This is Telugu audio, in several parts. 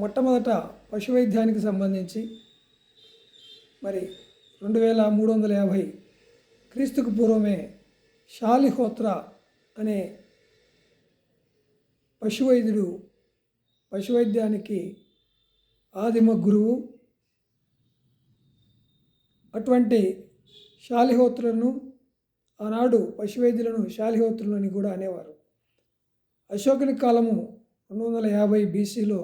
మొట్టమొదట పశువైద్యానికి సంబంధించి మరి 2350 క్రీస్తుకు పూర్వమే శాలిహోత్ర అనే పశువైద్యుడు పశువైద్యానికి ఆదిమ గురువు. అటువంటి శాలిహోత్రులను ఆనాడు పశువైద్యులను శాలిహోత్రులని కూడా అనేవారు. అశోకుని కాలము 250 బీసీలో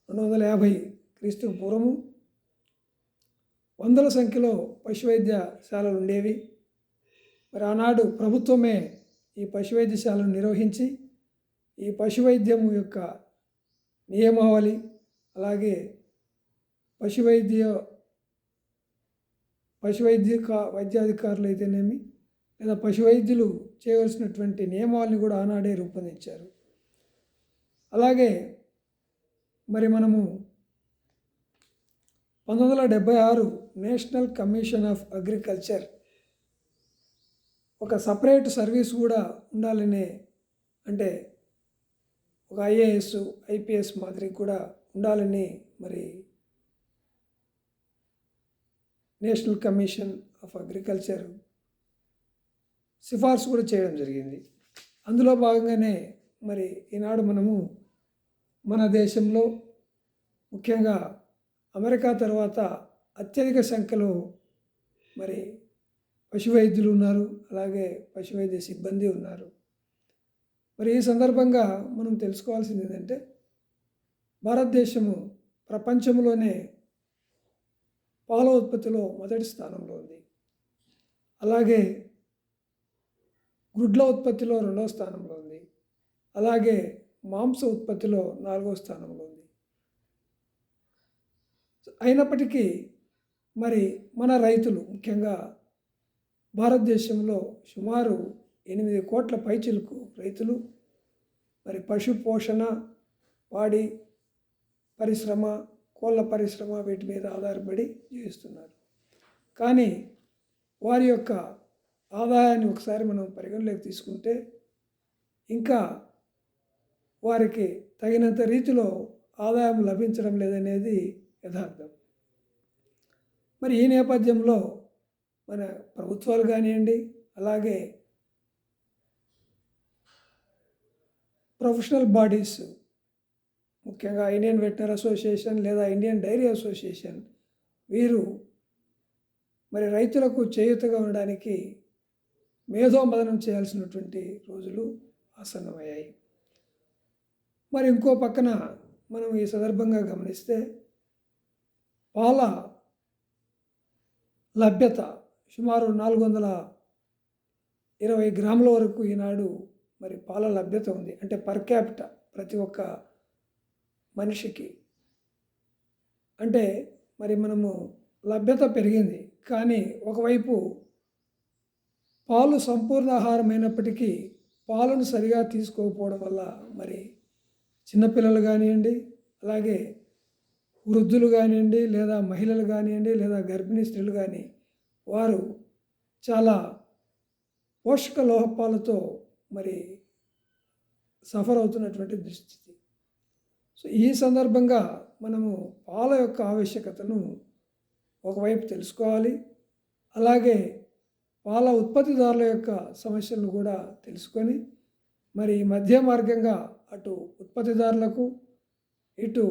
250 క్రీస్తుకు పూర్వము వందల సంఖ్యలో పశువైద్యశాలలు ఉండేవి. మరి ఆనాడు ప్రభుత్వమే ఈ పశువైద్యశాలను నిర్వహించి ఈ పశువైద్యం యొక్క నియమావళి, అలాగే వైద్యాధికారులు అయితేనేమి లేదా పశువైద్యులు చేయవలసినటువంటి నియమావళిని కూడా ఆనాడే రూపొందించారు. అలాగే మరి మనము 1976 నేషనల్ కమిషన్ ఆఫ్ అగ్రికల్చర్ ఒక సపరేట్ సర్వీస్ కూడా ఉండాలనే, అంటే ఒక ఐఏఎస్ ఐపీఎస్ మాదిరి కూడా ఉండాలని మరి నేషనల్ కమిషన్ ఆఫ్ అగ్రికల్చర్ సిఫార్సు కూడా చేయడం జరిగింది. అందులో భాగంగానే మరి ఈనాడు మనము మన దేశంలో ముఖ్యంగా అమెరికా తర్వాత అత్యధిక సంఖ్యలో మరి పశువైద్యులు ఉన్నారు, అలాగే పశువైద్య సిబ్బంది ఉన్నారు. మరి ఈ సందర్భంగా మనం తెలుసుకోవాల్సింది ఏంటంటే భారతదేశము ప్రపంచంలోనే పాల ఉత్పత్తిలో మొదటి స్థానంలో ఉంది. అలాగే గుడ్ల ఉత్పత్తిలో 2వ స్థానంలో ఉంది. అలాగే మాంస ఉత్పత్తిలో 4వ స్థానంలో ఉంది. అయినప్పటికీ మరి మన రైతులు, ముఖ్యంగా భారతదేశంలో సుమారు 8 కోట్ల పైచిలకు రైతులు మరి పశు పోషణ, పాడి పరిశ్రమ, కోళ్ళ పరిశ్రమ వీటి మీద ఆధారపడి జీవిస్తున్నారు. కానీ వారి యొక్క ఆదాయాన్ని ఒకసారి మనం పరిగణలోకి తీసుకుంటే ఇంకా వారికి తగినంత రీతిలో ఆదాయం లభించడం లేదనేది యథార్థం. మరి ఈ నేపథ్యంలో మన ప్రభుత్వాలు కానివ్వండి, అలాగే ప్రొఫెషనల్ బాడీస్, ముఖ్యంగా ఇండియన్ వెటనరీ అసోసియేషన్ లేదా ఇండియన్ డైరీ అసోసియేషన్, వీరు మరి రైతులకు చేయూతగా ఉండడానికి మేధోమథనం చేయాల్సినటువంటి రోజులు ఆసన్నమయ్యాయి. మరి ఇంకో పక్కన మనం ఈ సందర్భంగా గమనిస్తే పాల లభ్యత సుమారు 420 గ్రాముల వరకు ఈనాడు మరి పాల లభ్యత ఉంది. అంటే పర్ క్యాపిటా ప్రతి ఒక్క మనిషికి. అంటే మరి మనము లభ్యత పెరిగింది, కానీ ఒకవైపు పాలు సంపూర్ణ ఆహారం అయినప్పటికీ పాలను సరిగా తీసుకోకపోవడం వల్ల మరి చిన్నపిల్లలు కానివ్వండి, అలాగే వృద్ధులు కానివ్వండి, లేదా మహిళలు కానివ్వండి, లేదా గర్భిణీ స్త్రీలు కానీ వారు చాలా పోషక లోపాలతో మరి సఫర్ అవుతున్నటువంటి దుస్థితి. సో ఈ సందర్భంగా మనము పాల యొక్క ఆవశ్యకతను ఒకవైపు తెలుసుకోవాలి, అలాగే పాల ఉత్పత్తిదారుల యొక్క సమస్యలను కూడా తెలుసుకొని మరి మధ్య మార్గంగా అటు ఉత్పత్తిదారులకు ఇటు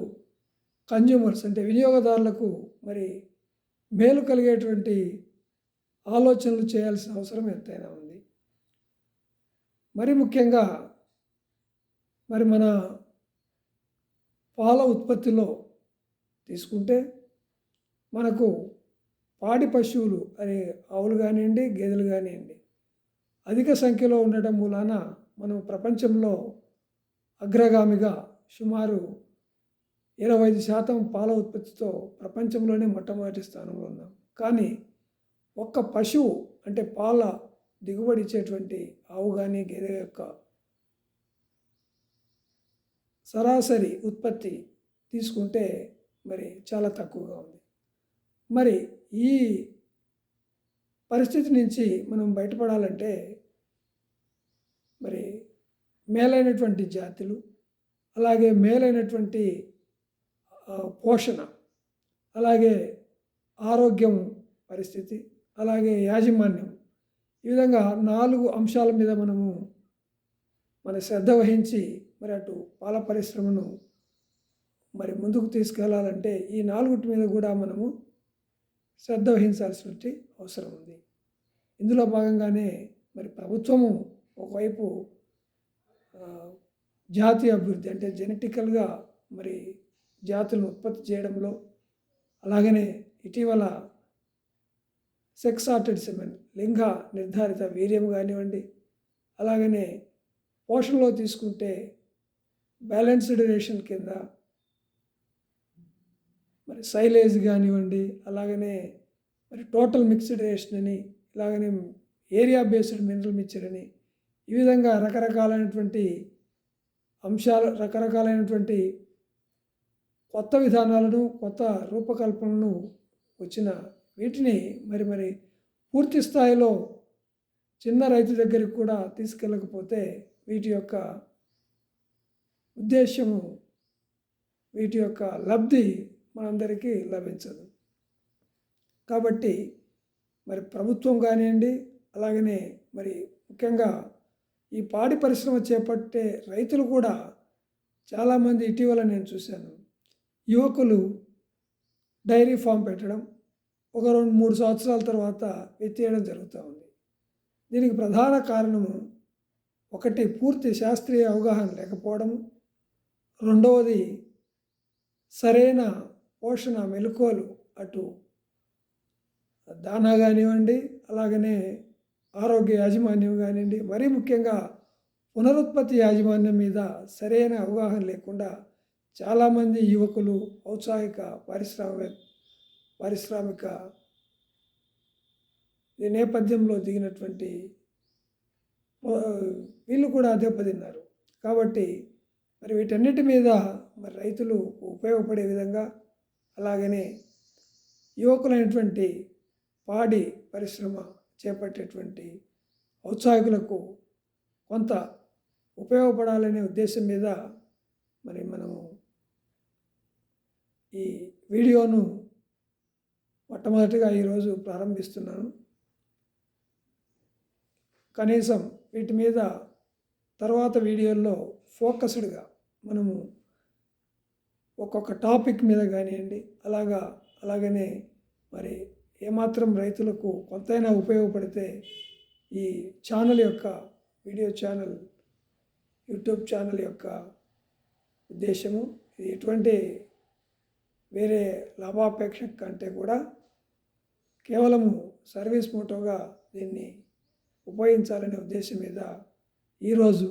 కన్జ్యూమర్స్ అంటే వినియోగదారులకు మరి మేలు కలిగేటువంటి ఆలోచనలు చేయాల్సిన అవసరం ఎంతైనా ఉంది. మరి ముఖ్యంగా మరి మన పాల ఉత్పత్తిలో తీసుకుంటే మనకు పాడి పశువులు అనే ఆవులు కానివ్వండి, గేదెలు కానివ్వండి అధిక సంఖ్యలో ఉండటం మూలాన మనం ప్రపంచంలో అగ్రగామిగా సుమారు 25% పాల ఉత్పత్తితో ప్రపంచంలోనే మొట్టమొదటి స్థానంలో ఉన్నాం. కానీ ఒక్క పశువు అంటే పాల దిగుబడి ఇచ్చేటువంటి ఆవు కానీ గేదె యొక్క సరాసరి ఉత్పత్తి తీసుకుంటే మరి చాలా తక్కువగా ఉంది. మరి ఈ పరిస్థితి నుంచి మనం బయటపడాలంటే మరి మేలైనటువంటి జాతులు, అలాగే మేలైనటువంటి పోషణ, అలాగే ఆరోగ్యం పరిస్థితి, అలాగే యాజమాన్యం, ఈ విధంగా 4 అంశాల మీద మనము మన శ్రద్ధ వహించి మరి అటు పాల పరిశ్రమను మరి ముందుకు తీసుకెళ్లాలంటే ఈ 4 మీద కూడా మనము శ్రద్ధ వహించాల్సిన అవసరం ఉంది. ఇందులో భాగంగానే మరి ప్రభుత్వము ఒకవైపు జాతీయ అభివృద్ధి అంటే జెనెటికల్గా మరి జాతులను ఉత్పత్తి చేయడంలో, అలాగనే ఇటీవల సెక్స్ ఆర్టెడ్ సెమెన్ లింగ నిర్ధారిత వీర్యం కానివ్వండి, అలాగనే పోషణలో తీసుకుంటే బ్యాలెన్స్డ్ రేషన్ కింద మరి సైలేజ్ కానివ్వండి, అలాగనే మరి టోటల్ మిక్స్డ్ రేషన్ అని, ఇలాగనే ఏరియా బేస్డ్ మినరల్ మిక్చర్ అని, ఈ విధంగా రకరకాలైనటువంటి అంశాలు, రకరకాలైనటువంటి కొత్త విధానాలను, కొత్త రూపకల్పనలను వచ్చిన వీటిని మరి పూర్తి స్థాయిలో చిన్న రైతు దగ్గరికి కూడా తీసుకెళ్ళకపోతే వీటి యొక్క ఉద్దేశము, వీటి యొక్క లబ్ధి మనందరికీ లభించదు. కాబట్టి మరి ప్రభుత్వం కానివ్వండి, అలాగనే మరి ముఖ్యంగా ఈ పాడి పరిశ్రమ చేపట్టే రైతులు కూడా చాలామంది ఇటీవల నేను చూశాను, యువకులు డైరీ ఫామ్ పెట్టడం, ఒక 2-3 సంవత్సరాల తర్వాత ఎత్తేయడం జరుగుతూ ఉంది. దీనికి ప్రధాన కారణము ఒకటి పూర్తి శాస్త్రీయ అవగాహన లేకపోవడము, రెండవది సరైన పోషణ మెలకువలు, అటు దానా కానివ్వండి, అలాగనే ఆరోగ్య యాజమాన్యం కానివ్వండి, మరీ ముఖ్యంగా పునరుత్పత్తి యాజమాన్యం మీద సరైన అవగాహన లేకుండా చాలామంది యువకులు ఔత్సాహిక పారిశ్రామిక నేపథ్యంలో దిగినటువంటి వీళ్ళు కూడా దెబ్బతిన్నారు. కాబట్టి మరి వీటన్నిటి మీద మరి రైతులు ఉపయోగపడే విధంగా, అలాగనే యువకులైనటువంటి పాడి పరిశ్రమ చేపట్టేటువంటి ఔత్సాహికులకు కొంత ఉపయోగపడాలనే ఉద్దేశం మీద మరి మనము ఈ వీడియోను మొట్టమొదటిగా ఈరోజు ప్రారంభిస్తున్నాను. కనీసం వీటి మీద తర్వాత వీడియోల్లో ఫోకస్డ్గా మనము ఒక్కొక్క టాపిక్ మీద కానివ్వండి, అలాగనే మరి ఏమాత్రం రైతులకు కొంతైనా ఉపయోగపడితే ఈ ఛానల్ యొక్క వీడియో ఛానల్, యూట్యూబ్ ఛానల్ యొక్క ఉద్దేశము ఇది ఎటువంటి వేరే లాభాపేక్ష కంటే కూడా కేవలము సర్వీస్ మోటోగా దీన్ని ఉపయోగించాలనే ఉద్దేశం మీద ఈరోజు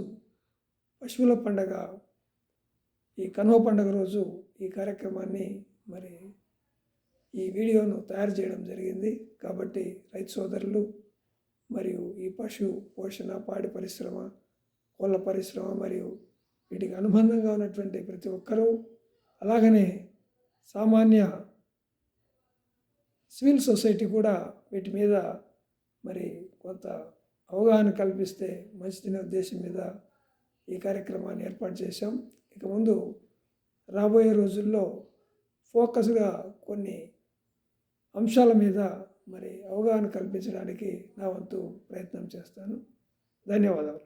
పశువుల పండగ, ఈ కనుమ పండుగ రోజు ఈ కార్యక్రమాన్ని మరి ఈ వీడియోను తయారు చేయడం జరిగింది. కాబట్టి రైతు సోదరులు మరియు ఈ పశు పోషణ, పాడి పరిశ్రమ, కోళ్ళ పరిశ్రమ మరియు వీటికి అనుబంధంగా ఉన్నటువంటి ప్రతి ఒక్కరూ, అలాగనే సామాన్య సివిల్ సొసైటీ కూడా వీటి మీద మరి కొంత అవగాహన కల్పిస్తే మంచిదనే ఉద్దేశం మీద ఈ కార్యక్రమాన్ని ఏర్పాటు చేశాం. ఇక ముందు రాబోయే రోజుల్లో ఫోకస్గా కొన్ని అంశాల మీద మరి అవగాహన కల్పించడానికి నా వంతు ప్రయత్నం చేస్తాను. ధన్యవాదాలు.